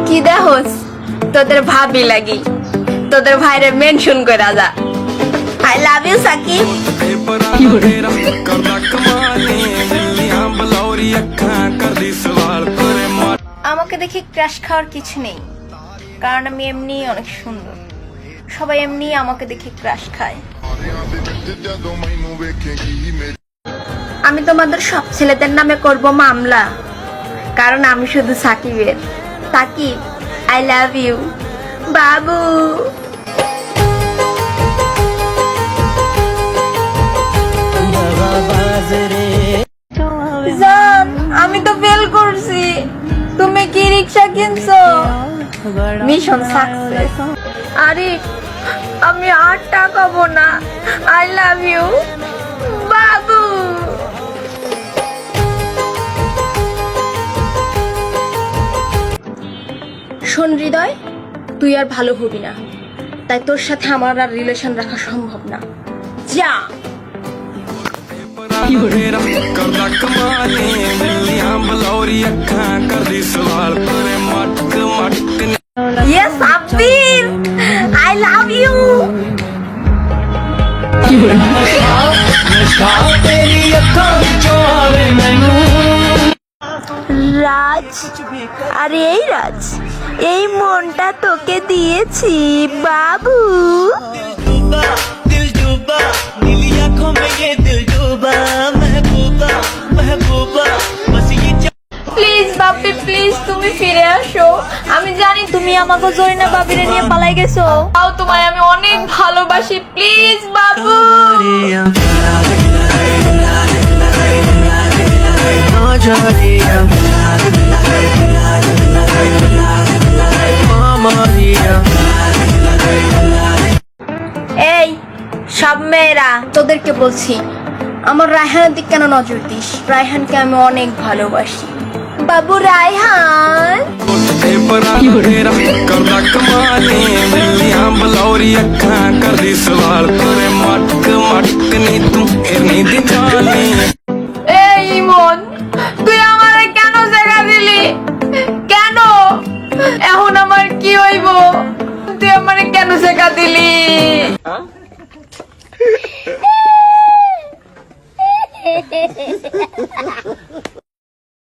কি দেখোস তোদের ভাবি লাগি তোদের ভাইরে মেনশন করে যা আই লাভ ইউ সাকিব আমাকে দেখে ক্র্যাশ খাওয়ার কিছু নেই কারণ আমি এমনি অনেক সুন্দর সবাই এমনি আমাকে দেখে ক্র্যাশ খায় আমি তোমাদের সব ছেলেদের নামে করব মামলা কারণ আমি শুধু সাকিবের সাকিব আই লাভ ইউ বাবু জান আমি তো ফেল করছি তুমি কি রিকশা কিনছো মিশন সাকসেস আরে আমি আর টাকাবো না আই লাভ ইউ বাবু শোন হৃদয় তুই আর ভালো হবি না তাই তোর সাথে আমার আর রিলেশন রাখা সম্ভব না যা Yes, Abir, I love you. রাজ আরে এই রাজ এই মনটা তোকে দিয়েছি বাবু প্লিজ বাপি প্লিজ তুমি ফিরে আসো আমি জানি তুমি আমাকে জরিনা বাবিরে নিয়ে পালাই গেছো তাও তোমায় আমি অনেক ভালোবাসি প্লিজ বাবু এই সব মেয়েরা তোদেরকে বলছি আমার রায়হানের দিক কেন নজর দিস রায়হানকে আমি অনেক ভালোবাসি বাবু রায়হান এই ইমন তুই আমারে কেন জায়গা দিলি কেন এখন আমার কি হইব তুই আমারে কেন জায়গা দিলি